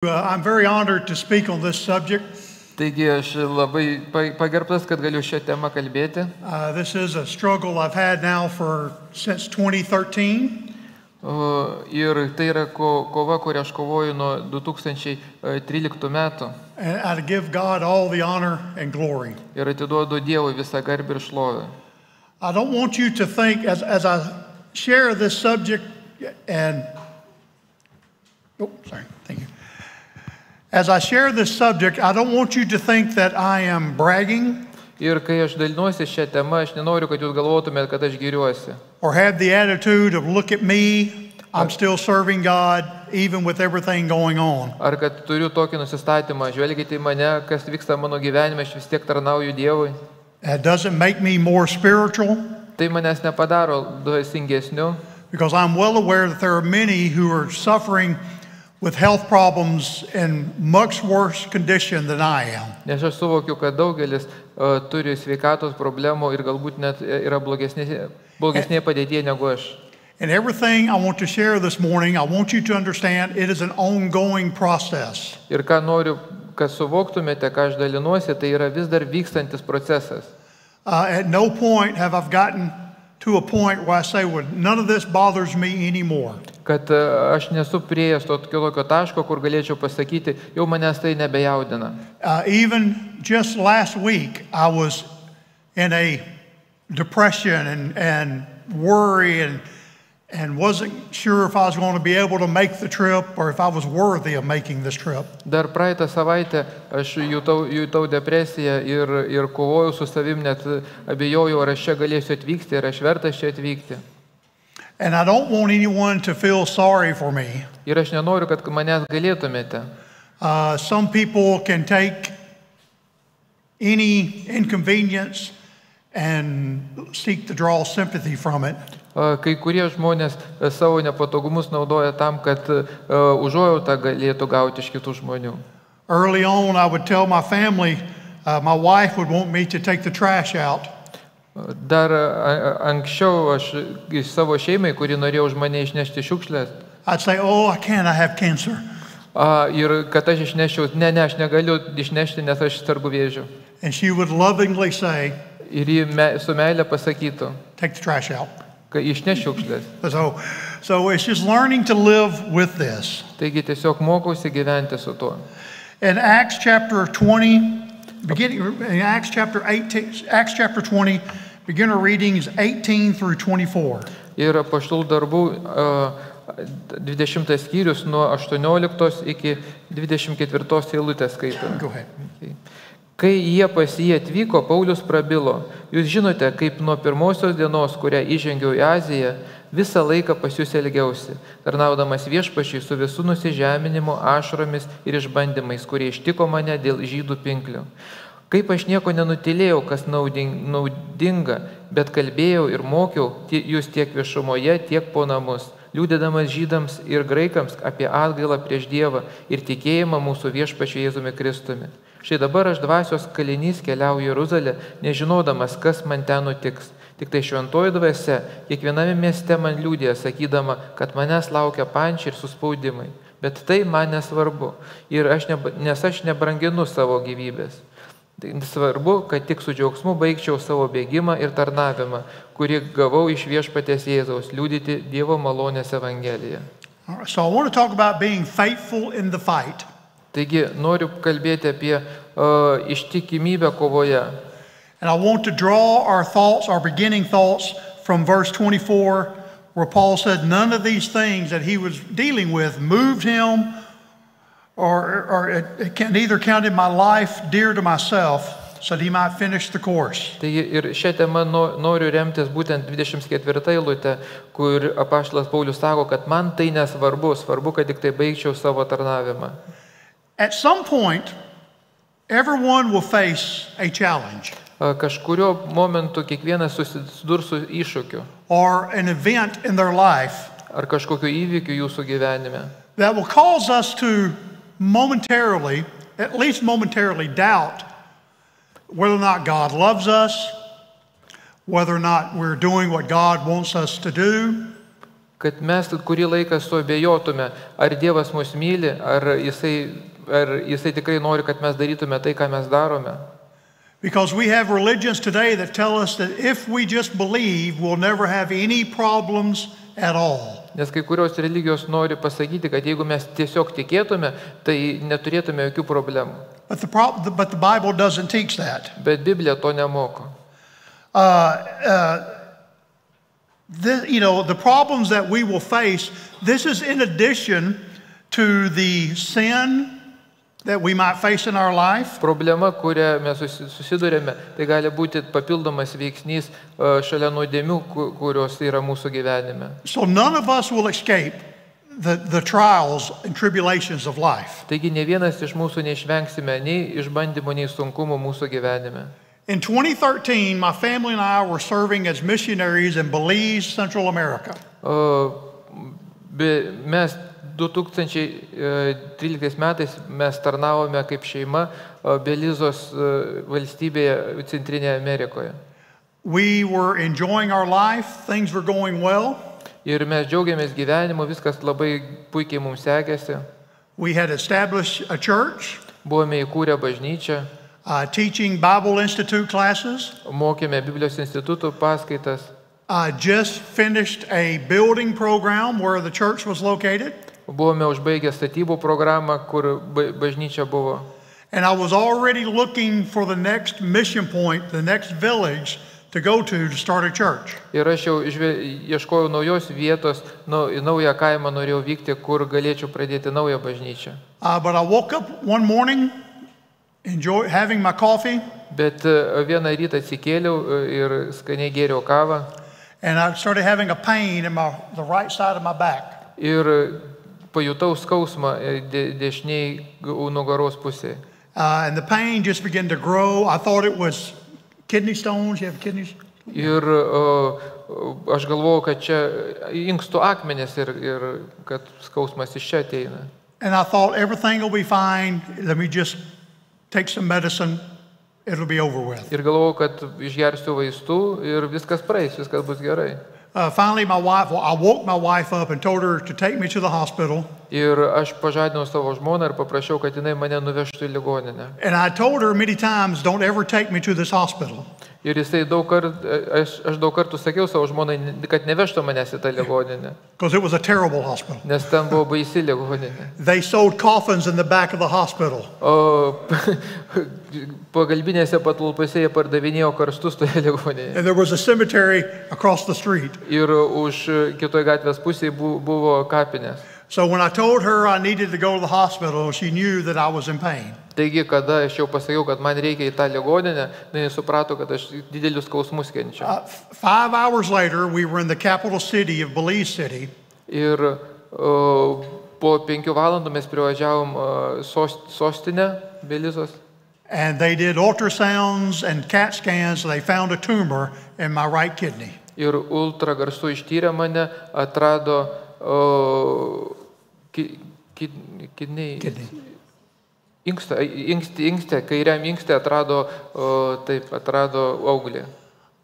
I'm very honored to speak on this subject. Taigi aš labai pagerbtas, kad galiu šią temą kalbėti. This is a struggle I've had now since 2013. Ir tai yra kova, kurią aš kovoju nuo 2013 metų. And I give God all the honor and glory. Ir atiduodu Dievui visą garbę ir šlovę. I don't want you to think as I share this subject thank you. As I share this subject, I don't want you to think that I am bragging. Ir kai aš dalinuosi šią temą, aš nenoriu, kad jūs galvotumėt, kad aš giriuosi. Or have the attitude of look at me, I'm still serving God even with everything going on. Ar kad turiu tokį nusistatymą, žvelkite į mane, kas vyksta mano gyvenime, aš vis tiek tarnauju Dievui. That doesn't make me more spiritual. Tai manęs nepadaro dvasingesniu. Because I'm well aware that there are many who are suffering with health problems in much worse condition than I am. Nes aš suvokiu, kad daugelis turi sveikatos problemų ir galbūt net yra blogesnėje padėtyje negu aš. And everything I want to share this morning, I want you to understand it is an ongoing process. Ir ką noriu, kad suvoktumėte, ką aš dalinuosi, tai yra vis dar vykstantis procesas. At no point have I gotten to a point where I say, well, none of this bothers me anymore. Kad aš nesu priėjęs tokio taško, kur galėčiau pasakyti, jau manęs tai nebejaudina. Even just last week, I was in a depression and worry and wasn't sure if I was going to be able to make the trip or if I was worthy of making this trip. Dar praeitą savaitę aš jutau depresiją ir kovojau su savim, net abejojau, ar aš čia galėsiu atvykti, ar aš vertas čia atvykti. And I don't want anyone to feel sorry for me. Ir aš nenoriu, kad manęs galėtumėte. Some people can take any inconvenience and seek to draw sympathy from it. Kai kurie žmonės savo nepatogumus naudoja tam, kad užuojautą galėtų gauti iš kitų žmonių. Early on, I would tell my family, my wife would want me to take the trash out. Dar anksčiau aš savo šeimai, kuri norėjo už mane išnešti šiukšlės. I'd say, oh, I can't, I have cancer. Ir kad aš išneščiau, ne, aš negaliu išnešti, nes aš sergu vėžiu. And she would lovingly say, ir ji su meile pasakytų, take the trash out. Kad išneš šiukšlės. So it's just learning to live with this. Taigi tiesiog mokausi gyventi su tuo. In Acts chapter 20, in Acts chapter 20, beginner readings 18 through 24. Ir apaštalų darbų 20 skyrius nuo 18 iki 24 eilutės skaitome. Go ahead. Okay. Kai jie pas jį atvyko, Paulius prabilo, jūs žinote, kaip nuo pirmosios dienos, kurią įžengiau į Aziją, visą laiką pas jūs elgiausi, tarnaudamas viešpačiui su visų nusižeminimu, ašaromis ir išbandymais, kurie ištiko mane dėl žydų pinklių. Kaip aš nieko nenutylėjau, kas naudinga, bet kalbėjau ir mokiau jūs tiek viešumoje, tiek po namus, liūdėdamas žydams ir graikams apie atgailą prieš Dievą ir tikėjimą mūsų viešpačiu Jėzumi Kristumi. Štai dabar aš dvasios kalinys keliauju į Jeruzalę, nežinodamas, kas man ten nutiks. Tik tai šventoji dvasia kiekviename mieste man liūdėjo, sakydama, kad manęs laukia pančiai ir suspaudimai. Bet tai man nesvarbu, nes aš nebranginu savo gyvybės. Tai svarbu, kad tik su džiaugsmu baigčiau savo bėgimą ir tarnavimą, kurį gavau iš viešpaties Jėzaus, liudyti Dievo malonės evangeliją. So I want to talk about being faithful in the fight. Taigi noriu kalbėti apie ištikimybę kovoje. And I want to draw our beginning thoughts from verse 24, where Paul said none of these things that he was dealing with moved him or it neither counted my life dear to myself so that he might finish the course. Taigi ir šią temą noriu remtis būtent 24 eilutę, kur apaštalas Paulius sako, kad man tai nesvarbu, svarbu, kad tik tai baigčiau savo tarnavimą. At some point, everyone will face a challenge. Kažkurio momentu kiekvienas susidurs su iššūkiu. Or an event in their life. Ar kažkokiu įvykiu jūsų gyvenime. That will cause us to momentarily, at least momentarily, doubt whether or not God loves us, whether or not we're doing what God wants us to do. kad mes kurį laiką suabejotume, ar Dievas mus myli, ar jisai tikrai nori, kad mes darytume tai, ką mes darome. Because we have religions today that tell us that if we just believe, we'll never have any problems at all. Nes kai kurios religijos nori pasakyti, kad jeigu mes tiesiog tikėtume, tai neturėtume jokių problemų. But the Bible doesn't teach that. Bet Biblija to nemoko. The problems that we will face, this is in addition to the sin that we might face in our life. Problema, kurią mes susidurėme, tai gali būti papildomas veiksnys šalia nuodėmių, kurios yra mūsų gyvenime. So none of us will escape the trials and tribulations of life. Taigi ne vienas iš mūsų neišvengsime nei išbandymų, nei sunkumų mūsų gyvenime. In 2013, my family and I were serving as missionaries in Belize, Central America. Mes 2013 metais mes tarnavome kaip šeima Belizos valstybėje Centrinėje Amerikoje. We were enjoying our life, things were going well. Ir mes džiaugiamės gyvenimu, viskas labai puikiai mums sekėsi. We had established a church. Buvome įkūrę bažnyčią. Teaching Bible Institute classes. Mokėme Biblijos institutų paskaitas. Just finished a building program where the church was located. Buvome užbaigę statybų programą, kur bažnyčia buvo. And I was already looking for the next mission point, the next village to go to start a church. Ir aš jau ieškojau naujos vietos, į naują kaimą norėjau vykti, kur galėčiau pradėti naują bažnyčią. But I woke up one morning, having my coffee. Bet vieną rytą atsikėliau ir skaniai gėriau kavą. And I started having a pain in the right side of my back. Ir pajutau skausmą dešiniai nugaros pusėje. And the pain just began to grow. I thought it was kidney stones. You have kidneys? Ir aš galvojau, kad čia inkstų akmenės ir kad skausmas iš čia ateina. And I thought everything will be fine. Let me just take some medicine. It'll be over with. Ir galvojau, kad išgersiu vaistų ir viskas praeis, viskas bus gerai. Finally, I woke my wife up and told her to take me to the hospital. Ir aš pažadinau savo žmoną ir paprašiau, kad jinai mane nuvežtų į ligoninę. And I told her many times, don't ever take me to this hospital. Ir jisai aš daug kartų sakiau savo žmonai, kad nevežtų manęs į tą ligoninę. Because it was a terrible hospital. Nes ten buvo baisi ligoninė. They sold coffins in the back of the hospital. Pagalbinėse patalpose jie pardavinėjo karstus toje ligoninėje. And there was a cemetery across the street. Ir už kitoje gatvės pusėje buvo kapinės. So when I told her I needed to go to the hospital, she knew that I was in pain. Taigi, kada aš jau pasakiau, kad man reikia į tą ligoninę, jis suprato, kad aš didelius skausmus kenčiu. 5 hours later, we were in the capital city of Belize City. Ir po 5 valandų mes privažiavom sostinę Belizos. And they did ultrasounds and CAT scans, and they found a tumor in my right kidney. Ir ultragarsu ištyrė mane, atrado inkstę, kairiam inkstę atrado auglį.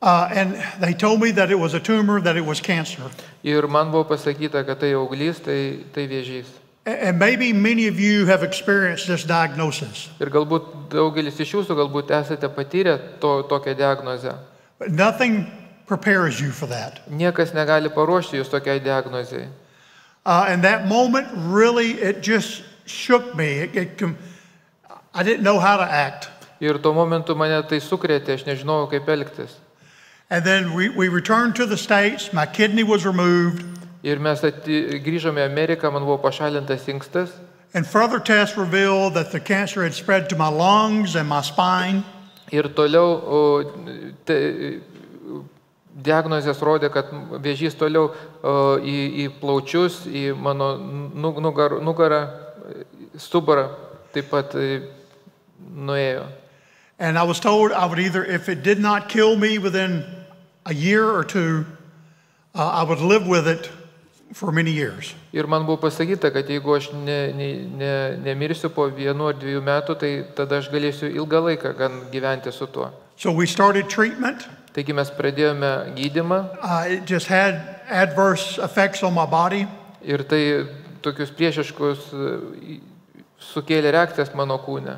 And they told me that it was a tumor, that it was cancer. Ir man buvo pasakyta, kad tai auglys, tai vėžys. And maybe many of you have experienced this diagnosis. Ir galbūt daugelis iš jūsų galbūt esate patyrę tokią diagnozę. But nothing prepares you for that. Niekas negali paruošti jūs tokiai diagnozei. And that moment really, it just shook me. I didn't know how to act. Ir tuo momentu mane tai sukrėtė, aš nežinojau, kaip elgtis. And then we returned to the States. My kidney was removed. Ir mes grįžome į Ameriką, man buvo pašalintas inkstas. And further tests revealed that the cancer had spread to my lungs and my spine. Ir toliau diagnozės rodė, kad vėžys toliau į plaučius, į mano nugarą, stuburą taip pat nuėjo. And I was told I would either, if it did not kill me within a year or two, I would live with it for many years. Ir man buvo pasakyta, kad jeigu aš nemirsiu po 1 ar 2 metų, tai tada aš galėsiu ilgą laiką gan gyventi su tuo. So we started treatment. Taigi mes pradėjome gydymą. It just had adverse effects on my body. Ir tai tokius priešiškus sukėlė reakcijas mano kūne.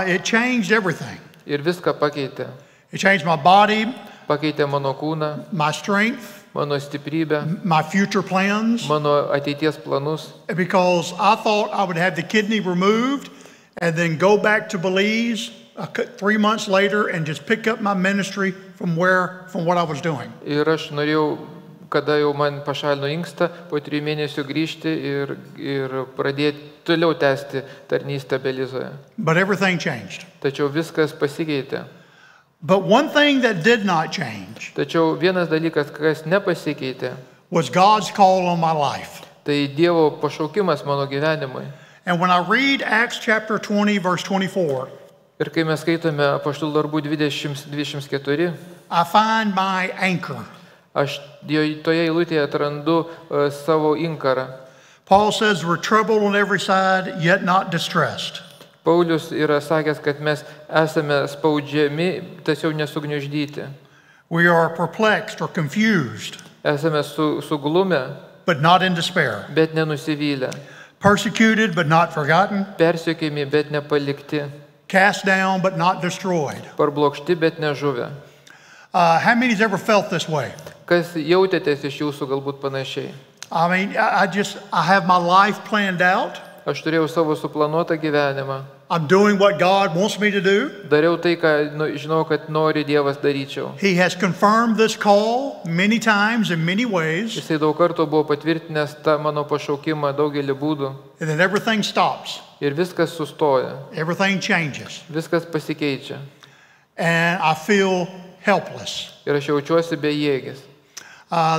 It changed everything. Ir viską pakeitė. It changed my body, Pakeitė mano kūną, my strength, mano stiprybę, my future plans, mano ateities planus. because I thought I would have the kidney removed and then go back to Belize 3 months later and just pick up my ministry from what I was doing. Ir aš norėjau, kada jau man pašalino inkstą, po 3 mėnesių grįžti ir pradėti toliau tęsti tarnystę Belizoje. But everything changed. Tačiau viskas pasikeitė. But one thing that did not change Tačiau vienas dalykas, kas nepasikeitė, was God's call on my life. tai Dievo pašaukimas mano gyvenimui. And when I read Acts chapter 20, verse 24, Ir kai mes skaitome Apaštalų darbų 20:24, I find my anchor. aš toje eilutėje atrandu savo inkarą. Paul says we're troubled on every side, yet not distressed. Paulius yra sakęs, kad mes esame spaudžiami, tačiau nesugniuždyti. We are perplexed or confused, Esame suglumę, but not in despair. bet nenusivylę. Persecuted, but not forgotten. Persiekiami, bet nepalikti. Cast down, but not destroyed. Parblokšti, bet nežuvę. How many's ever felt this way? Kas jautėtės iš jūsų galbūt panašiai? I mean, I have my life planned out. Aš turėjau savo suplanuotą gyvenimą. I'm doing what God wants me to do. Dariau tai, ką žinau, kad nori Dievas daryčiau. He has confirmed this call many times in many ways, Jisai daug kartų buvo patvirtinęs tą mano pašaukimą daugelį būdų. and then everything stops. Ir viskas sustoja. Everything changes. Viskas pasikeičia. And I feel helpless. Ir aš jaučiuosi bejėgis.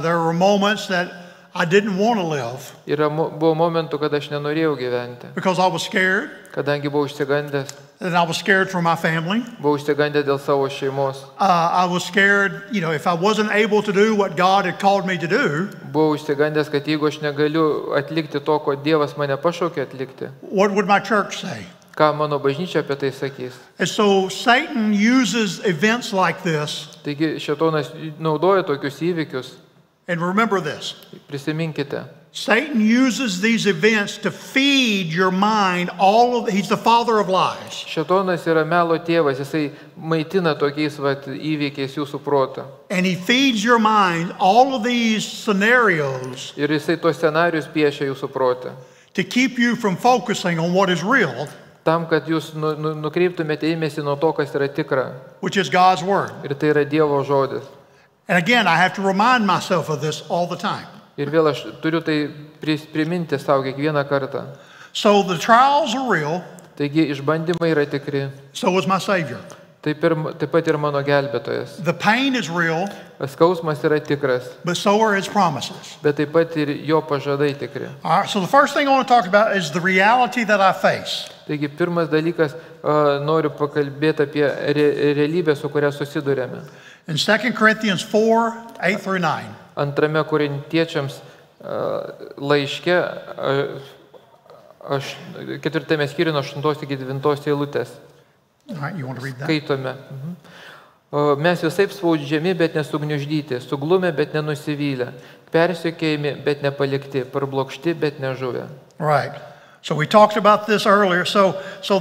There were moments that I didn't want to live Buvo momentų, kad aš nenorėjau gyventi. because I was scared, Kadangi buvau išsigandęs. and I was scared for my family. Buvau išsigandęs dėl savo šeimos. I was scared, if I wasn't able to do what God had called me to do, Buvau išsigandęs, kad jeigu aš negaliu atlikti to, ko Dievas mane pašaukė atlikti, what would my church say? ką mano bažnyčia apie tai sakys. And so Satan uses events like this, Taigi šėtonas naudoja tokius įvykius. and remember this. Prisiminkite. Satan uses these events to feed your mind he's the father of lies. Šėtonas yra melo tėvas, jisai maitina tokiais įvykiais jūsų protą. And he feeds your mind all of these scenarios Ir jisai tos scenarius piešia jūsų protą. to keep you from focusing on what is real, Tam, kad jūs nukreiptumėte dėmesį nuo to, kas yra tikra. which is God's word. Ir tai yra Dievo žodis. And again, I have to remind myself of this all the time. Ir vėl aš turiu tai priminti savo kiekvieną kartą. So the trials are real, Taigi išbandymai yra tikri. so is my Savior. Taip pat ir mano gelbėtojas. The pain is real, Skausmas yra tikras, but so are his promises. bet taip pat ir jo pažadai tikri. All right, so the first thing I want to talk about is the reality that I face. Taigi pirmas dalykas, noriu pakalbėti apie realybę, su kuria susidurėme. In 2 Corinthians 4, 8 through 9. Antrame korintiečiams laiške, 4 skyriuje nuo 8 iki 9 eilutės. All right, you want to read that? Skaitome. Mes visaip spaudžiami, bet nesugniuždyti, suglumę, bet nenusivylę, persekiojami, bet nepalikti, parblokšti, bet nežuvę. All right. So we talked about this earlier. So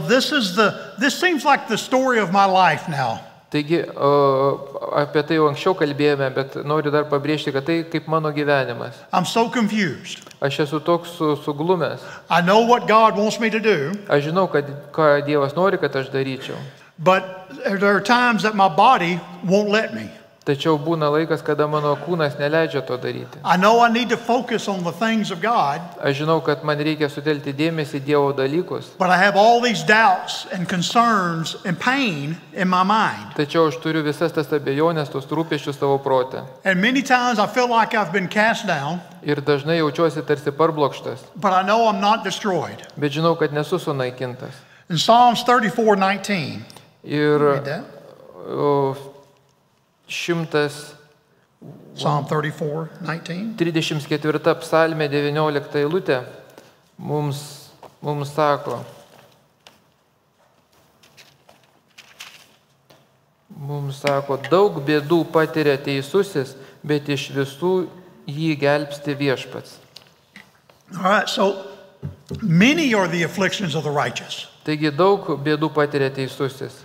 this seems like the story of my life now. Taigi, apie tai jau anksčiau kalbėjome, bet noriu dar pabrėžti, kad tai kaip mano gyvenimas. I'm so confused. Aš esu toks suglumęs. I know what God wants me to do, Aš žinau, ką Dievas nori, kad aš daryčiau. but there are times that my body won't let me. Tačiau būna laikas, kada mano kūnas neleidžia to daryti. I know I need to focus on the things of God, Aš žinau, kad man reikia sutelkti dėmesį į Dievo dalykus. but I have all these doubts and concerns and pain in my mind. Tačiau aš turiu visas tas abejonės, tos rūpesčius savo protę. And many times I feel like I've been cast down, Ir dažnai jaučiuosi tarsi parblokštas. but I know I'm not destroyed. Bet žinau, kad nesu sunaikintas. In Psalms 34:19, Ir read that. 134 Psalm 34:19. psalmė 19 eilutė mums sako, daug bėdų patiria teisusis, bet iš visų jį gelbsti viešpats. All right, so many are the afflictions of the righteous. Taigi daug bėdų patiria teisusis.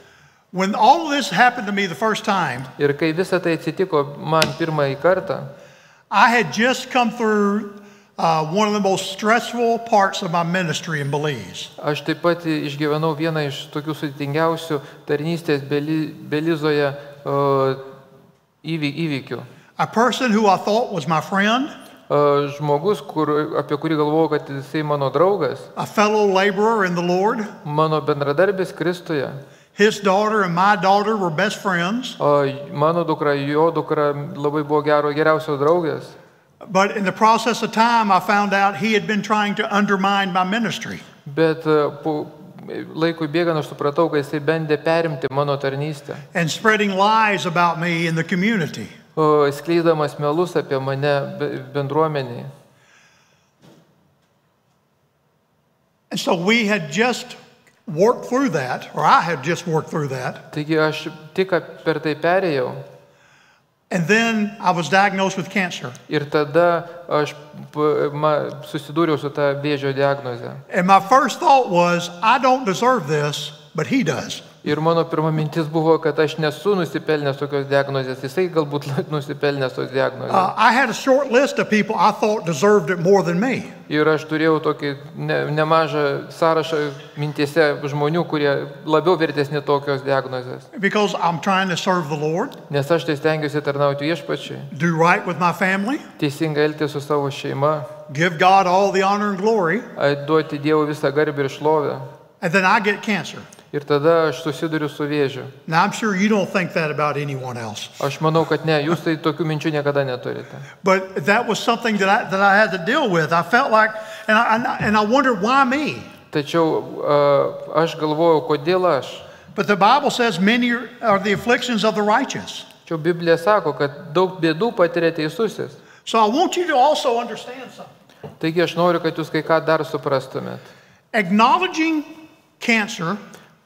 When all of this happened to me the first time, Ir kai visa tai atsitiko man pirmąjį kartą, I had just come through one of the most stressful parts of my ministry in Belize. aš taip pat išgyvenau vieną iš tokių sudėtingiausių tarnystės Belizoje įvykių. A person who I thought was my friend, Žmogus, apie kurį galvojau, kad jisai mano draugas, a fellow laborer in the Lord, mano bendradarbis Kristuje, his daughter and my daughter were best friends. mano dukra, jo dukra labai buvo geriausios draugės. But in the process of time, I found out he had been trying to undermine my ministry. Bet po laikui bėgant aš supratau, kad jisai bandė perimti mano tarnystę. And spreading lies about me in the community. Skleisdamas melus apie mane bendruomenėje. And so we had just worked through that, or I had just worked through that. Taigi aš tik per tai perėjau. And then I was diagnosed with cancer. Ir tada aš susidūriau su ta vėžio diagnoze. And my first thought was, I don't deserve this, but he does. Ir mano pirma mintis buvo, kad aš nesu nusipelnęs tokios diagnozės, jisai galbūt nusipelnęs tos diagnozės. I had a short list of people I thought deserved it more than me. Ir aš turėjau tokį nemažą sąrašą mintyse žmonių, kurie labiau vertesni tokios diagnozės. Because I'm trying to serve the Lord, Nes aš tai stengiuosi tarnauti viešpačiui, do right with my family, teisingai elgtis su savo šeima, give God all the honor and glory, duoti Dievui visą garbę ir šlovę. and then I get cancer. Ir tada aš susiduriu su vėžiu. Now, I'm sure you don't think that about anyone else. Aš manau, kad ne, jūs tai tokių minčių niekada neturite. But that was something that I had to deal with. I felt like, and I wondered, why me? Tačiau aš galvojau, kodėl aš. But the Bible says many are the afflictions of the righteous. Tačiau Biblija sako, kad daug bėdų patiria teisusis. So I want you to also understand something. Taigi aš noriu, kad jūs kai ką dar suprastumėt. Acknowledging cancer,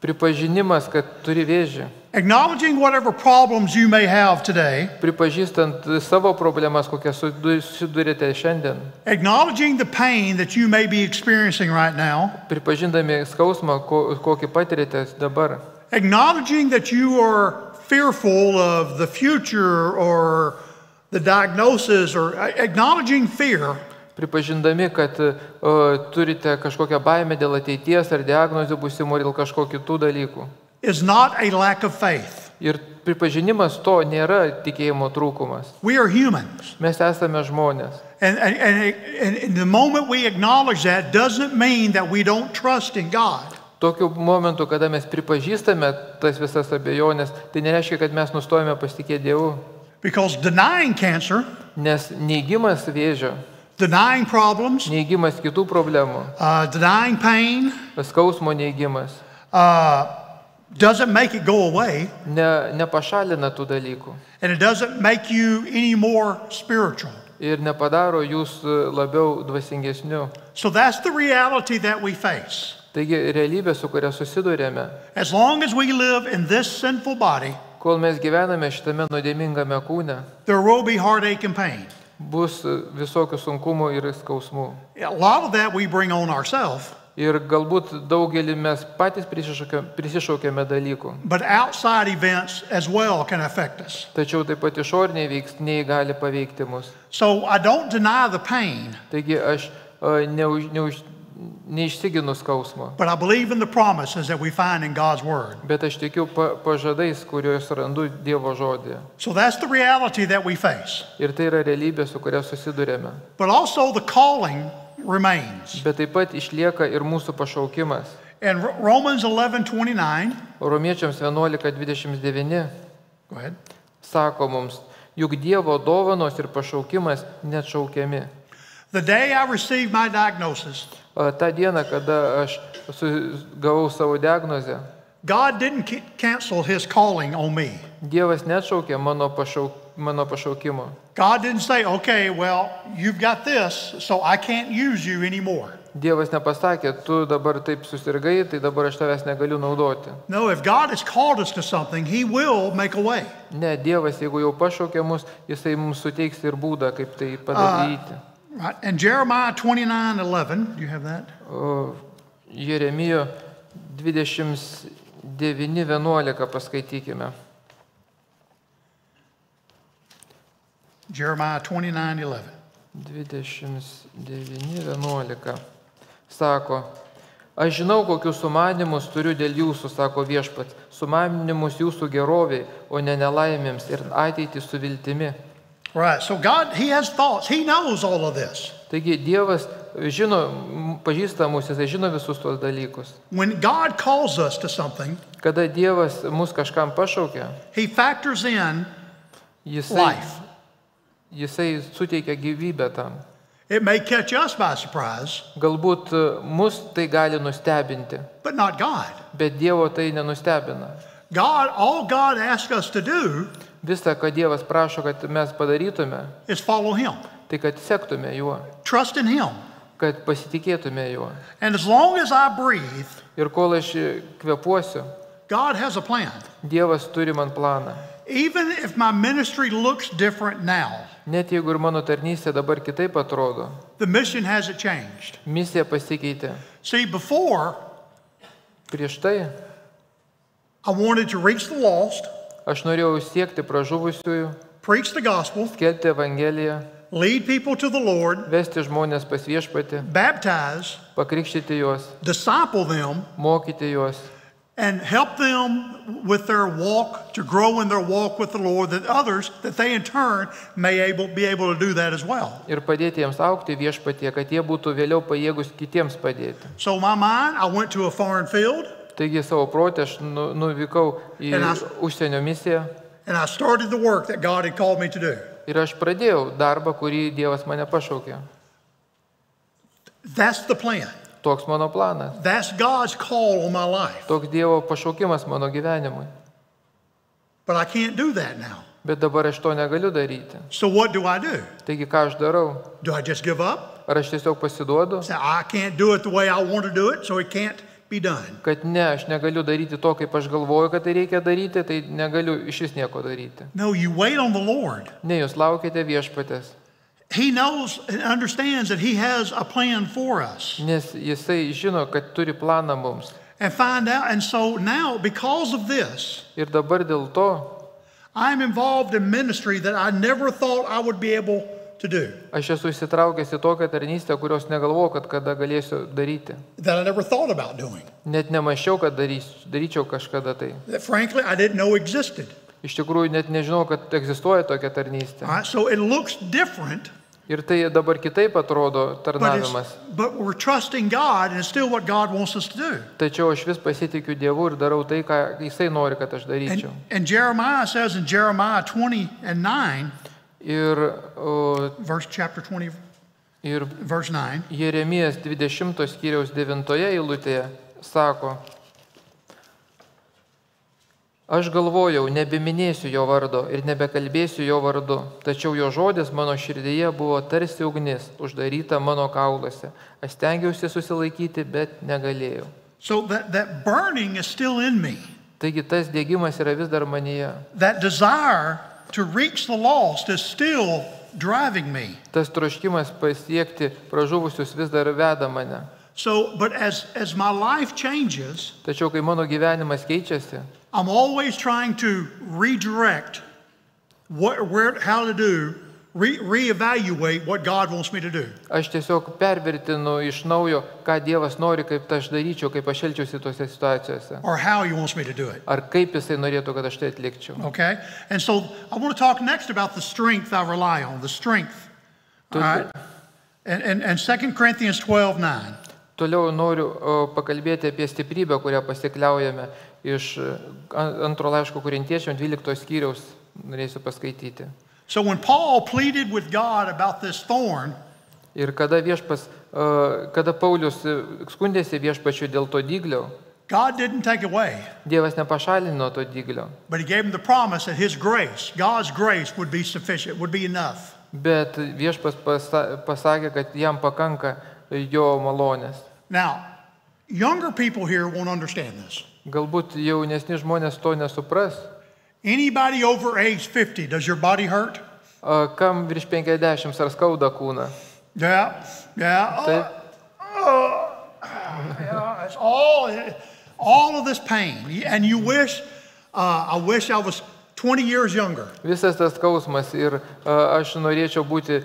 Pripažinimas, kad turi vėžį. acknowledging whatever problems you may have today, Pripažįstant savo problemas, kokias susidurite šiandien. acknowledging the pain that you may be experiencing right now, Pripažindami skausmą, kokį patirite dabar. acknowledging that you are fearful of the future or the diagnosis, or acknowledging fear, Pripažindami, kad turite kažkokią baimę dėl ateities ar diagnozių būsimų ir dėl kažko kitų dalykų. is not a lack of faith. Ir pripažinimas to nėra tikėjimo trūkumas. We are humans. Mes esame žmonės. And in the moment we acknowledge that doesn't mean that we don't trust in God. Tokiu momentu, kada mes pripažįstame tas visas abejonės, tai nereiškia, kad mes nustojame pasitikėti Dievu. Because denying cancer, Nes neigimas vėžio, denying problems, neigimas kitų problemų, denying pain, skausmo neigimas doesn't make it go away, nepašalina tų dalykų and it doesn't make you any more spiritual. ir nepadaro jūs labiau dvasingesniu. So that's the reality that we face. Taigi realybė, su kuria susidurėme, As long as we live in this sinful body, kol mes gyvename šitame nuodėmingame kūne, there will be heartache and pain. bus visokių sunkumų ir skausmų. A lot of that we bring on ourselves, Ir galbūt daugelį mes patys prisišaukėme dalykų. but outside events as well can affect us. Tačiau taip pat išoriniai veiksniai gali paveikti mus. So I don't deny the pain, Taigi aš neišsiginu skausmo, but I believe in the promises that we find in God's Word. bet aš tikiu pažadais, kuriuos randu Dievo žodėje. So that's the reality that we face. Ir tai yra realybė, su kuria susidurėme. But also the calling remains. Bet taip pat išlieka ir mūsų pašaukimas. In Romans 11:29, Romiečiams 11:29 go ahead. sako mums, juk Dievo dovanos ir pašaukimas neatšaukiami. The day I received my diagnosis, Ta diena, kada aš gavau savo diagnozę, God didn't cancel his calling on me. Dievas neatšaukė mano pašaukimo. God didn't say, okay, well, you've got this, so I can't use you anymore. Dievas nepasakė, tu dabar taip susirgai, tai dabar aš tavęs negaliu naudoti. No, if God has called us to something, He will make a way. Ne, Dievas, jeigu jau pašaukė mus, Jisai mums suteiks ir būdą, kaip tai padaryti. Right? And Jeremiah 29:11, do you have that? O Jeremijo 29:11 paskaitykime. Jeremiah 29:11. 29:11. Sako, aš žinau, kokius sumanimus turiu dėl jūsų, sako Viešpats, sumanimus jūsų geroviai, o ne nelaimėms ir ateitį su viltimi. Right. So God, He has thoughts. He knows all of this. Taigi Dievas žino, pažįsta mus, Jisai žino visus tuos dalykus. When God calls us to something, Kada Dievas mus kažkam pašaukia, He factors in life. Jisai suteikia gyvybę tam. It may catch us by surprise, Galbūt mus tai gali nustebinti, but not God. bet Dievo tai nenustebina. All God asks us to do Visa, ką Dievas prašo, kad mes padarytume, is follow Him, tai kad sektume juo, trust in Him. kad pasitikėtume juo. And as long as I breathe, Ir kol aš kvepuosiu, God has a plan. Dievas turi man planą. Even if my ministry looks different now, Net jeigu ir mano tarnystė dabar kitaip atrodo, the mission hasn't changed. misija pasikeitė. See, before, Prieš tai I wanted to reach the lost, aš norėjau siekti pražuvusiųjų, preach the gospel, skelbti Evangeliją, lead people to the Lord, vesti žmonės pas Viešpatį, baptize, pakrikštyti juos, disciple them, mokyti juos and help them with their walk, to grow in their walk with the Lord, that others, that they in turn may be able to do that as well. ir padėti jiems augti Viešpatyje, kad jie būtų vėliau pajėgus kitiems padėti. So in my mind, I went to a foreign field, Taigi savo protę aš nuvykau į užsienio misiją and I started the work that God had called me to do. ir aš pradėjau darbą, kurį Dievas mane pašaukė. That's the plan. Toks mano planas, That's God's call on my life. toks Dievo pašaukimas mano gyvenimui. But I can't do that now. Bet dabar aš to negaliu daryti. So what do I do? Taigi ką aš darau? Do I just give up? Ar aš tiesiog pasiduodu, Say, I can't do it the way I want to do it, so it can't be done. kad ne, aš negaliu daryti to, kaip aš galvoju, kad tai reikia daryti, tai negaliu iš vis nieko daryti. No, you wait on the Lord. Ne, jūs laukite Viešpatės, He knows and understands that He has a plan for us. nes Jisai žino, kad turi planą mums. And find out. And so now, because of this, Ir dabar dėl to I'm involved in ministry that I never thought I would be able to do, aš esu įsitraukęs į tokią tarnystę, kurios negalvojau, kad kada galėsiu daryti. that I never thought about doing, Net nemačiau, kad daryčiau kažkada tai. that frankly I didn't know existed. Iš tikrųjų, net nežinau, kad egzistuoja tokia tarnystė. All right, so it looks different, Ir tai dabar kitaip atrodo but tarnavimas. we're trusting God, and it's still what God wants us to do. Tačiau aš vis pasitikiu Dievu ir darau tai, ką Jisai nori, kad aš daryčiau. And Jeremiah says in Jeremiah 20:9, Ir, chapter 20, ir verse 9, Jeremijas 20 skyriaus 9 eilutėje sako, aš galvojau, nebeminėsiu jo vardo ir nebekalbėsiu jo vardu, tačiau jo žodis mano širdyje buvo tarsi ugnis, uždaryta mano kauluose. Aš stengiausi susilaikyti, bet negalėjau. so that burning is still in me. Taigi tas dėgymas yra vis dar manyje. That desire to reach the lost is still driving me. Tas troškimas pasiekti pražuvusius vis dar veda mane. So, but as my life changes, Tačiau kai mano gyvenimas keičiasi, I'm always trying to redirect how to do, reevaluate what God wants me to do. aš tiesiog pervertinu iš naujo, ką Dievas nori, kaip aš daryčiau, kaip aš elčiausi tose situacijose. Or how He wants me to do it. Ar kaip Jisai norėtų, kad aš tai atlikčiau. Okay? And so I want to talk next about the strength I rely on, the strength. All right? And 2 Corinthians 12:9. Toliau noriu pakalbėti apie stiprybę, kurią pasikliaujame iš antro laiško Korintiečiams 12 skyriaus, norėsiu paskaityti. So when Paul pleaded with God about this thorn, Ir kada Paulius skundėsi Viešpačiui dėl to dyglio, God didn't take away, Dievas nepašalino to dyglio, but He gave him the promise that His grace, God's grace, would be sufficient, would be enough. bet Viešpas pasakė, kad jam pakanka jo malonės. Now, younger people here won't understand this. Galbūt jaunesni žmonės to nesupras. Anybody over age 50, does your body hurt? Kam virš 50 ar skauda kūną? Yeah. Taip. Yeah, it's all of this pain. And you wish, I wish I was 20 years younger. Visas tas skausmas ir aš norėčiau būti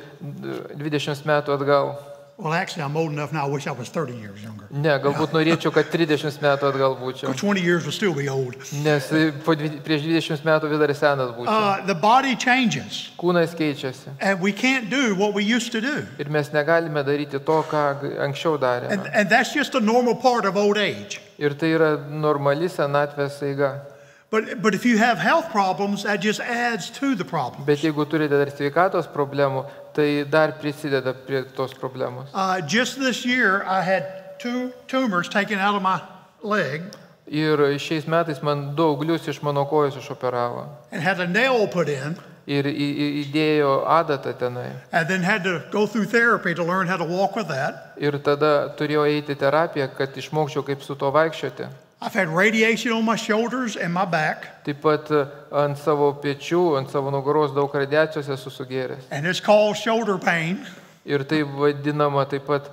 20 metų atgal. Well, actually, I'm old enough now, I wish I was 30 years younger. Ne, galbūt norėčiau, kad 30 metų atgal būčiau. 20 years would still be old. Nes prieš 20 metų vis dar senas būčiau. The body changes. Kūnas keičiasi. And we can't do what we used to do. Ir mes negalime daryti to, ką anksčiau darėme. And that's just a normal part of old age. Ir tai yra normali senatvės eiga. But if you have health problems, that just adds to the problem. Bet jeigu turite dar sveikatos problemų, tai dar prisideda prie tos problemos. Just this year, I had 2 tumors taken out of my leg. Ir šiais metais man 2 auglius iš mano kojos išoperavo. And had a nail put in. Ir įdėjo adatą tenai. And then had to go through therapy to learn how to walk with that. Ir tada turėjau eiti terapiją, kad išmokčiau, kaip su to vaikščioti. I've had radiation on my shoulders and my back. Taip pat ant savo pečių, ant savo nugaros daug radiacijos esu sugėręs. And it's called shoulder pain. Ir tai vadinama taip pat,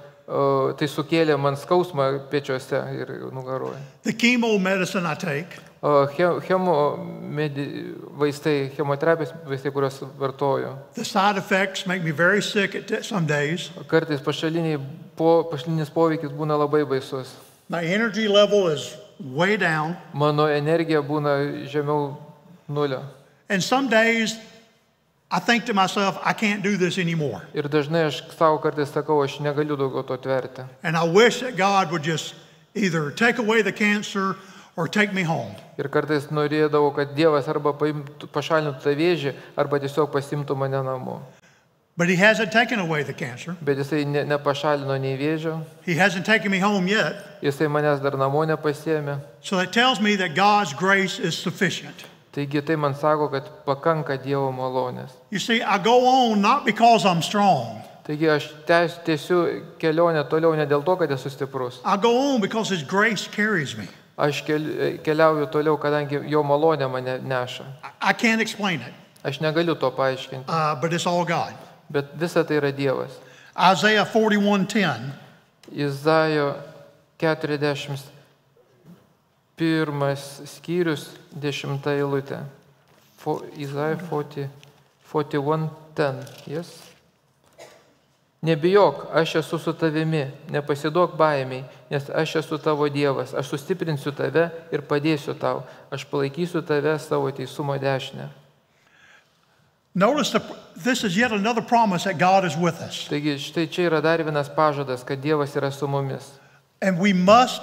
tai sukėlė man skausmą pečiuose ir nugaroje. The chemo medicine I take. Chemoterapijos vaistai, kuriuos vartoju. The side effects make me very sick some days. Kartais pašalinis poveikis būna labai baisus. My energy level is way down. Mano energija būna žemiau nulio. And some days I think to myself, I can't do this anymore. Ir dažnai aš savo kartais sakau, aš negaliu daugiau to tverti. And I wish that God would just either take away the cancer or take me home. Ir kartais norėdavau, kad Dievas arba pašalintų tą vėžį, arba tiesiog pasimtų mane namo. But he hasn't taken away the cancer. Bet jisai nepašalino nei vėžio. He hasn't taken me home yet. Jisai manęs dar namo nepasiėmė. So that tells me that God's grace is sufficient. Taigi tai man sako, kad pakanka Dievo malonės. You see, I go on not because I'm strong. Taigi aš tęsiu kelionę toliau ne dėl to, kad esu stiprus. I go on because his grace carries me. Aš keliauju toliau, kadangi jo malonė mane neša. I can't explain it. Aš negaliu to paaiškinti. But it's all God. Bet visa tai yra Dievas. Isaiah 41:10. Izaijo 41 skyrius 10 eilutė. Isaiah 41:10. Yes. Nebijok, aš esu su tavimi, nepasiduok baimiai, nes aš esu tavo Dievas, aš sustiprinsiu tave ir padėsiu tau, aš palaikysiu tave savo teisumo dešinę. Notice this is yet another promise that God is with us. Taigi štai čia yra dar vienas pažadas, kad Dievas yra su mumis. And we must,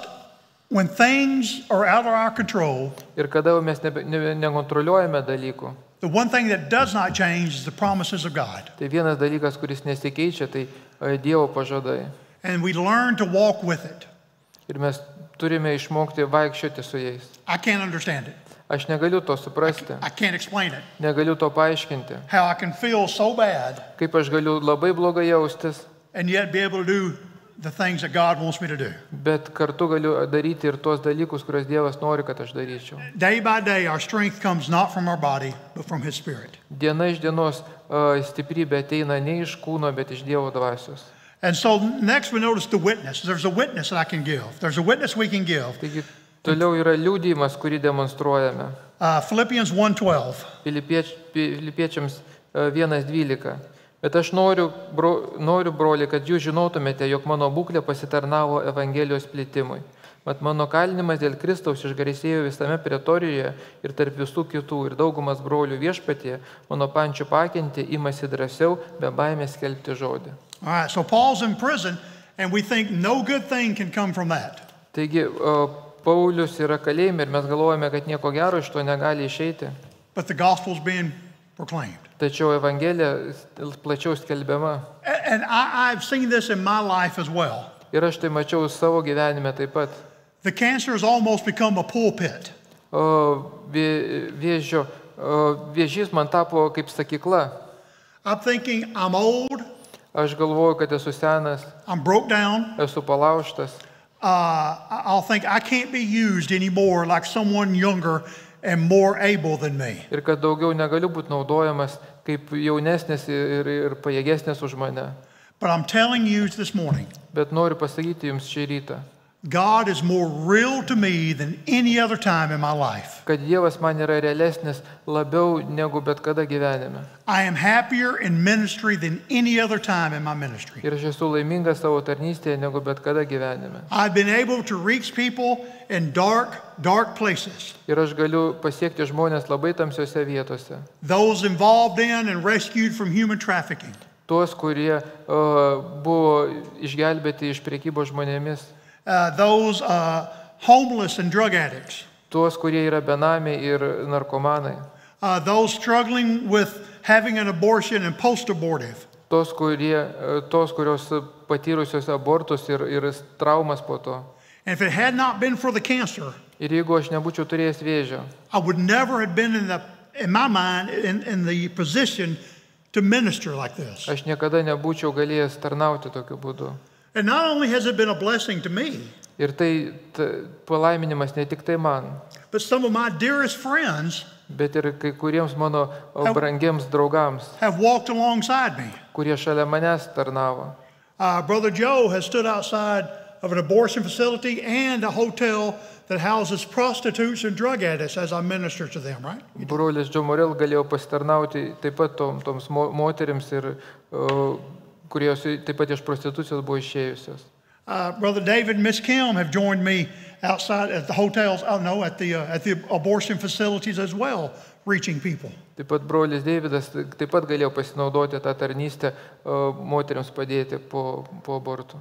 when things are out of our control, ir kada mes nekontroliuojame dalykų, the one thing that does not change is the promises of God. Tai vienas dalykas, kuris nesikeičia, tai Dievo pažadai. And we learn to walk with it. Ir mes turime išmokti vaikščioti su jais. I can't understand it. Aš negaliu to suprasti. I can't explain it. Negaliu to paaiškinti. How I can feel so bad. Kaip aš galiu labai blogai jaustis. And yet be able to do the things that God wants me to do. Bet kartu galiu daryti ir tuos dalykus, kuriuos Dievas nori, kad aš daryčiau. Day by day our strength comes not from our body, but from his spirit. Diena iš dienos stiprybė ateina ne iš kūno, bet iš Dievo dvasios. And so next we notice the witness. There's a witness that I can give. There's a witness we can give. Taigi toliau yra liudijimas, kurį demonstruojame. Philippians 1:12. Filipiečiams 1:12. Bet aš noriu, broli, kad jūs žinotumėte, jog mano būklė pasitarnavo Evangelijos plitimui. Mat mano kalinimas dėl Kristaus išgarsėjo visame pretorijoje ir tarp visų kitų, ir daugumas brolių viešpatyje, mano pančių pakinti, imasi drąsiau, be baimės skelbti žodį. All right, so Paul's in prison, and we think no good thing can come from that. Taigi, Paulius yra kalėjime ir mes galvojame, kad nieko gero iš to negali išeiti. But the gospel's being proclaimed. Tačiau Evangelija plačiau skelbiama. And I've seen this in my life as well. Ir aš tai mačiau savo gyvenime taip pat. The cancer has almost become a pulpit. Vėžys man tapo kaip sakykla. I'm thinking I'm old. Aš galvoju, kad esu senas, I'm broke down. esu palaužtas. I'll think I can't be used anymore like someone younger and more able than me. Ir kad daugiau negaliu būti naudojamas kaip jaunesnis ir pajėgesnis už mane. But I'm telling you this morning, Bet noriu pasakyti jums šį rytą, God is more real to me than any other time in my life. kad Dievas man yra realesnis labiau negu bet kada gyvenime. I am happier in ministry than any other time in my ministry. Ir aš esu laimingas savo tarnystėje negu bet kada gyvenime. I've been able to reach people in dark places. Ir aš galiu pasiekti žmonės labai tamsiose vietose. Those involved in and rescued from human trafficking. Tuos, kurie buvo išgelbėti iš prekybos žmonėmis. Those homeless and drug addicts. Tuos, kurie yra benamiai ir narkomanai. Those struggling with having an abortion and post-abortive. Tos, kurios patyrusios abortus ir traumas po to. And if it had not been for the cancer, Ir jeigu aš nebūčiau turėjęs vėžio, I would never have been in my mind, in the position to minister like this. aš niekada nebūčiau galėjęs tarnauti tokiu būdu. And not only has it been a blessing to me, Ir tai palaiminimas ne tik tai man, but some of my dearest friends bet ir kai kuriems mano brangiems draugams, have walked alongside me. kurie šalia manęs tarnavo. Brother Joe has stood outside of an abortion facility and a hotel that houses prostitutes and drug addicts as I minister to them, right? Brolis Joe Morel galėjo pasitarnauti taip pat toms moterims, kurios taip pat iš prostitucijos buvo išėjusios. Brother David and Miss Kim have joined me outside at the hotels, at the abortion facilities as well, reaching people. Taip pat brolis Davidas taip pat galėjo pasinaudoti tą tarnystę moteriams padėti po abortų.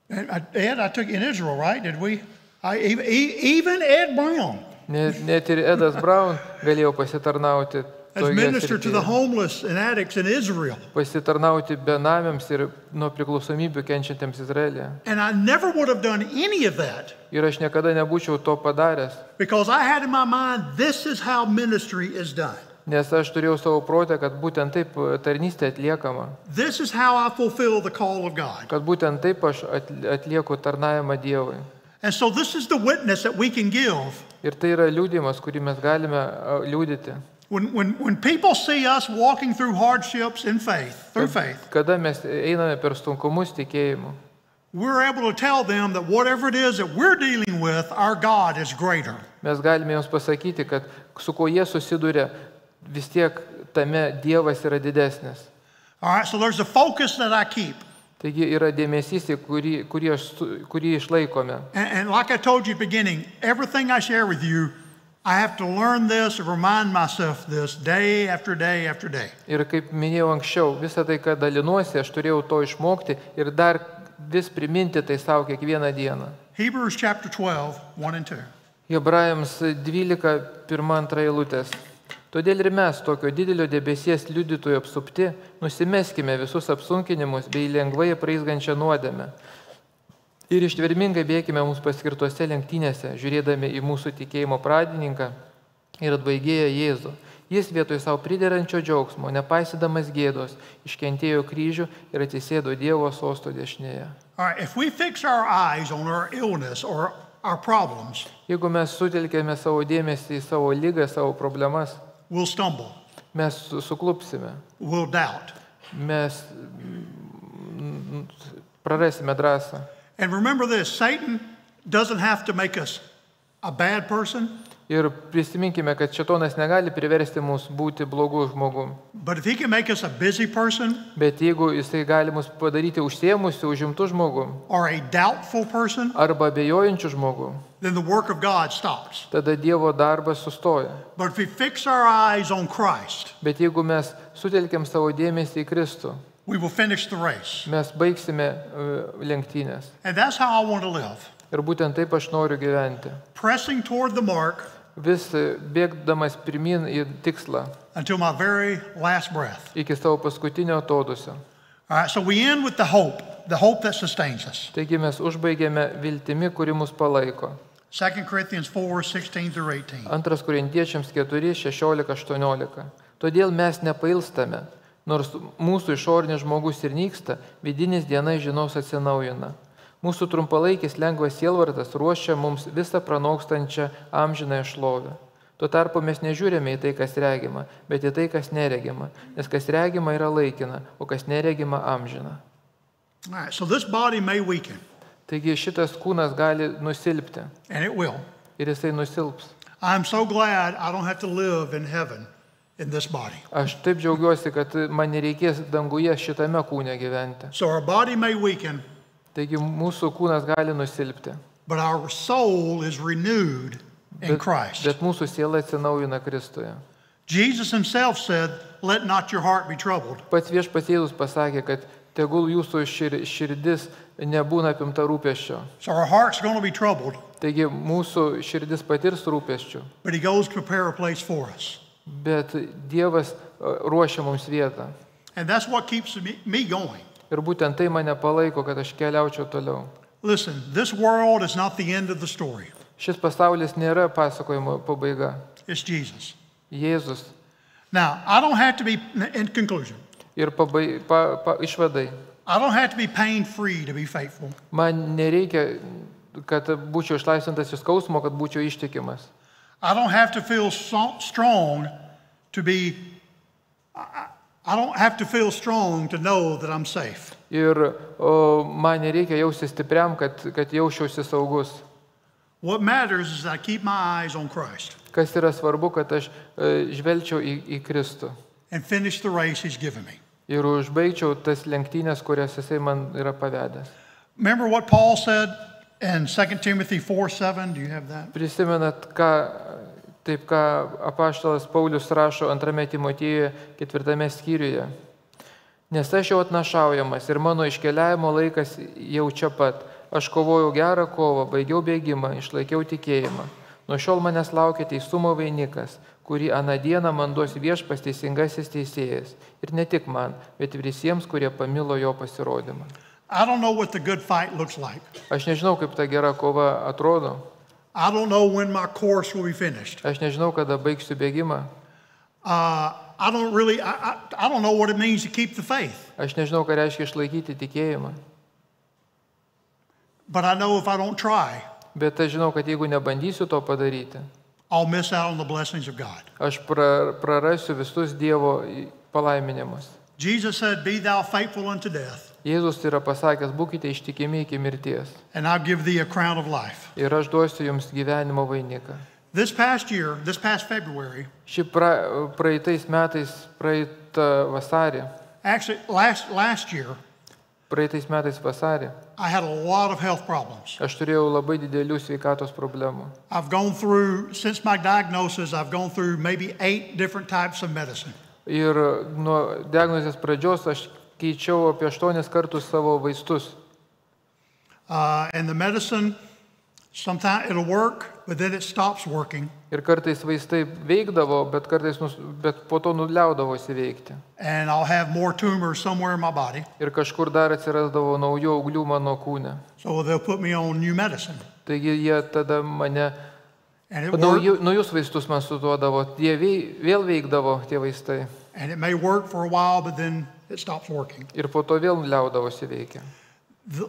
And Ed, I took in Israel, right? Did we? Even Ed Brown Net ir Edas Brown galėjo pasitarnauti has ministered to the homeless and addicts in Israel. Pasitarnauti benamiams ir nuo priklausomybių kenčiantiems Izraelyje. And I never would have done any of that Ir aš niekada nebūčiau to padaręs, because I had in my mind, this is how ministry is done. nes aš turėjau savo protę, kad būtent taip tarnystė atliekama, This is how I fulfill the call of God. kad būtent taip aš atlieku tarnavimą Dievui. And so this is the witness that we can give. Ir tai yra liudijimas, kurį mes galime liudyti. When people see us walking through hardships in faith, through faith, Kada mes einame per sunkumus tikėjimu, we're able to tell them that whatever it is that we're dealing with, our God is greater. mes galime jiems pasakyti, kad su kuo jie susiduria, vis tiek tame Dievas yra didesnis. All right, so there's a focus that I keep. Taigi yra dėmesys, kurį išlaikome. And like I told you at the beginning, everything I share with you, I have to learn this and remind myself this day after day after day. Ir kaip minėjau anksčiau, visą tai, ką dalinuosi, aš turėjau to išmokti ir dar vis priminti tai savo kiekvieną dieną. Hebrews chapter 12, 1 and 2. Hebrajams 12, 1-2 eilutės. Todėl ir mes, tokio didelio debesies liudytojų apsupti, nusimeskime visus apsunkinimus bei lengvai praizgančią nuodėmę. Ir ištvermingai bėkime mums paskirtose lenktynėse, žiūrėdami į mūsų tikėjimo pradininką ir atbaigėją Jėzų. Jis vietoj savo priderančio džiaugsmo, nepaisydamas gėdos, iškentėjo kryžių ir atsisėdo Dievo sosto dešinėje. All right, if we fix our eyes on our illness or our problems, Jeigu mes sutelkėme savo dėmesį į savo lygą, savo problemas, we'll stumble, mes suklupsime, we'll doubt. mes prarasime drąsą. And remember this, Satan doesn't have to make us a bad person, Ir prisiminkime, kad šėtonas negali priversti mus būti blogų žmogum. but if he can make us a busy person Bet jeigu jisai gali mus padaryti užsiėmusiu, užimtų žmogum or a doubtful person, arba abejojančių žmogum, then the work of God stops. tada Dievo darbas sustoja. But if we fix our eyes on Christ, Bet jeigu mes sutelkiam savo dėmesį į Kristų, we will finish the race. mes baigsime lenktynės. And that's how I want to live. Ir būtent taip aš noriu gyventi. Pressing toward the mark Vis bėgdamas pirmin į tikslą, until my very last breath. iki savo paskutinio atodusio. All right, so we end with the hope that sustains us. Taigi mes užbaigėme viltimi, kuri mus palaiko. 2 Corinthians 4, 16 through 18. 2 Korintiečiams 4, 16, 18. Todėl mes nepailstame, Nors mūsų išorinis žmogus ir nyksta, vidinis dienais žinos atsinaujina. Mūsų trumpalaikis lengvas sielvartas ruošia mums visą pranokstančią amžinąją šlovę. Tuo tarpu mes nežiūrime į tai, kas regima, bet į tai, kas neregima, nes kas regima yra laikina, o kas neregima amžina. All right, so this body may weaken, Taigi šitas kūnas gali nusilpti and it will. ir jisai nusilps. I'm so glad I don't have to live in heaven in this body. Aš taip džiaugiuosi, kad man nereikės danguje šitame kūne gyventi. So our body may weaken, Taigi mūsų kūnas gali nusilpti, but our soul is renewed in Christ. bet mūsų siela atsinaujina Kristuje. Jesus himself said, "Let not your heart be troubled." Pats Viešpats Jėzus pasakė, kad tegul jūsų širdis nebūna apimta rūpesčio. So our heart's going to be troubled, Taigi mūsų širdis patirs rūpesčių, but he goes to prepare a place for us. bet Dievas ruošia mums vietą. And that's what keeps me going. Ir būtent tai mane palaiko, kad aš keliaučiau toliau. Listen, this world is not the end of the story. Šis pasaulis nėra pasakojimo pabaiga. It's Jesus. Jėzus. Now, I don't have to be, in conclusion, Ir išvadai. I don't have to be pain-free to be faithful. Man nereikia, kad būčiau išlaisvintas iš skausmo, kad būčiau ištikimas. I don't have to feel strong to be, I don't have to feel strong to know that I'm safe. Ir man nereikia jaustis stipriam, kad jausčiausi saugus. What matters is that I keep my eyes on Christ Kas yra svarbu, kad aš žvelgčiau į Kristų and finish the race he's given me. ir užbaigčiau tas lenktynės, kurias jisai man yra pavedęs. Remember what Paul said in 2 Timothy 4:7? Do you have that? Prisimenat, ką apaštalas Paulius rašo 2 Timotiejuje 4 skyriuje. Nes aš jau atnašaujamas ir mano iškeliavimo laikas jau čia pat. Aš kovojau gerą kovą, baigiau bėgimą, išlaikiau tikėjimą. Nuo šiol manęs laukia teisumo vainikas, kurį aną dieną man duos Viešpats teisingasis teisėjas. Ir ne tik man, bet ir visiems, kurie pamilo jo pasirodymą. I don't know what the good fight looks like. Aš nežinau, kaip ta gera kova atrodo. I don't know when my course will be finished. Aš nežinau, kada baigsiu bėgimą. I don't know what it means to keep the faith. Aš nežinau, ką reiškia išlaikyti tikėjimą. But I know if I don't try, Bet aš žinau, kad jeigu nebandysiu to padaryti, I'll miss out on the blessings of God. aš prarasiu visus Dievo palaiminimus. Jesus said, "Be thou faithful unto death, Jėzus yra pasakęs, būkite ištikimi iki mirties. and I'll give thee a crown of life." Ir aš duosiu jums gyvenimo vainiką. This past February, Praeitais metais, praeitą vasarį, actually last year, praeitais metais vasarį, I had a lot of health problems. aš turėjau labai didelių sveikatos problemų. Since my diagnosis, I've gone through maybe 8 different types of medicine. Ir nuo diagnozės pradžios aš keičiau apie 8 kartus savo vaistus. And the medicine, sometimes it'll work, but then it stops working. Ir kartais vaistai veikdavo, bet po to nuliaudavosi veikti. And I'll have more tumors somewhere in my body. Ir kažkur dar atsirasdavo naujų auglių mano kūne. So they'll put me on new medicine. Taigi jie tada mane, And it worked, naujus vaistus man suduodavo, jie vėl veikdavo tie vaistai. and it may work for a while, but then it stops working. Ir po to vėl liaudavosi veikia.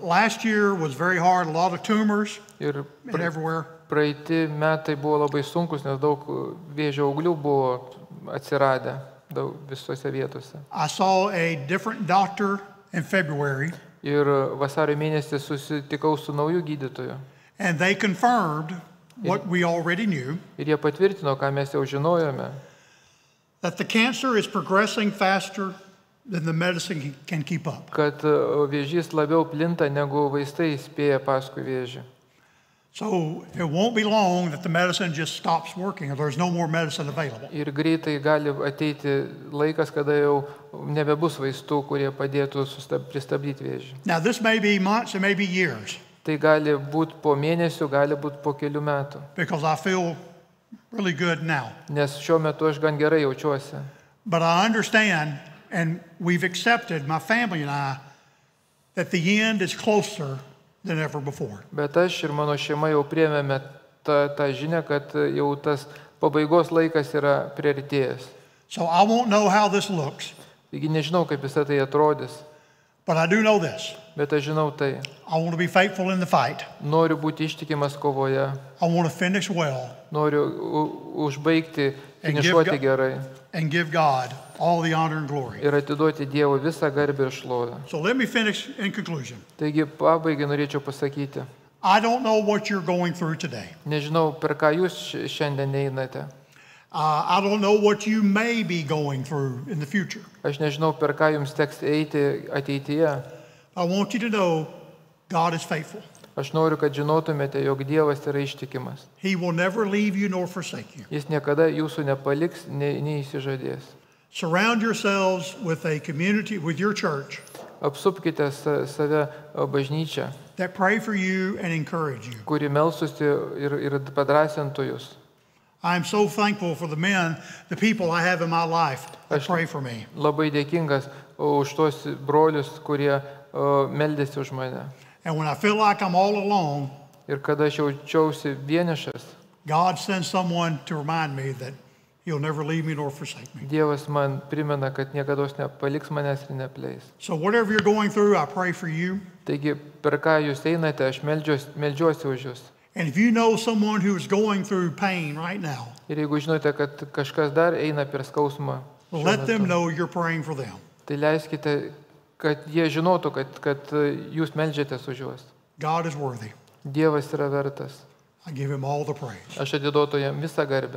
Last year was very hard, a lot of tumors Ir and everywhere. praeiti metai buvo labai sunkus, nes daug vėžio auglių buvo atsiradę visose vietose. I saw a different doctor in February, Ir vasario mėnesį susitikau su nauju gydytoju. and they confirmed what we already knew, Ir jie patvirtino, ką mes jau žinojome, that the cancer is progressing faster than the medicine can keep up. kad vėžys labiau plinta, negu vaistai spėja paskui vėžį. So it won't be long that the medicine just stops working, or there's no more medicine available. Ir greitai gali ateiti laikas, kada jau nebebus vaistų, kurie padėtų pristabdyti vėžį. Now, this may be months, it may be years, Tai gali būti po mėnesių, gali būti po kelių metų. because I feel really good now. Nes šiuo metu aš gan gerai jaučiuosi. But I understand, and we've accepted, my family and I, that the end is closer than ever before. Bet aš ir mano šeima jau priėmėme tą žinią, kad jau tas pabaigos laikas yra priartėjęs. So I won't know how this looks, Taigi nežinau, kaip visą tai atrodys, But I do know this. bet aš žinau tai. I want to be faithful in the fight. Noriu būti ištikimas kovoje, I want to finish well noriu užbaigti, finišuoti gerai and give God all the honor and glory. ir atiduoti Dievui visą garbę ir šlovę. So let me finish in conclusion. Taigi pabaigai norėčiau pasakyti, I don't know what you're going through today. nežinau, per ką jūs šiandien einate. I don't know what you may be going through in the future. Aš nežinau, per ką jums teks eiti ateityje. I want you to know God is faithful. Aš noriu, kad žinotumėte, jog Dievas yra ištikimas. He will never leave you nor forsake you. Jis niekada jūsų nepaliks, neįsižadės. Surround yourselves with a community, with your church, Apsupkite save bažnyčią, that pray for you and encourage you. kuri melsusi ir padrasintų jūs. I'm so thankful for the men, the people I have in my life that pray for me. Labai dėkingas už tos brolius, kurie meldėsi už mane. And when I feel like I'm all alone, Ir kada aš jaučiausi vienišas, God sends someone to remind me that He'll never leave me nor forsake me. Dievas man primena, kad niekada nepaliks manęs ir nepleis. So whatever you're going through, I pray for you. Taigi, per ką jūs einate, aš meldžiuosi už jūs. And if you know someone who is going through pain right now, Ir jeigu žinote, kad kažkas dar eina per skausmą, šiuo let them metu, know you're praying for them. tai leiskite, kad jie žinotų, kad jūs meldžiatės už juos. God is worthy. Dievas yra vertas. I give Him all the praise. Aš atiduotu jam visą garbę.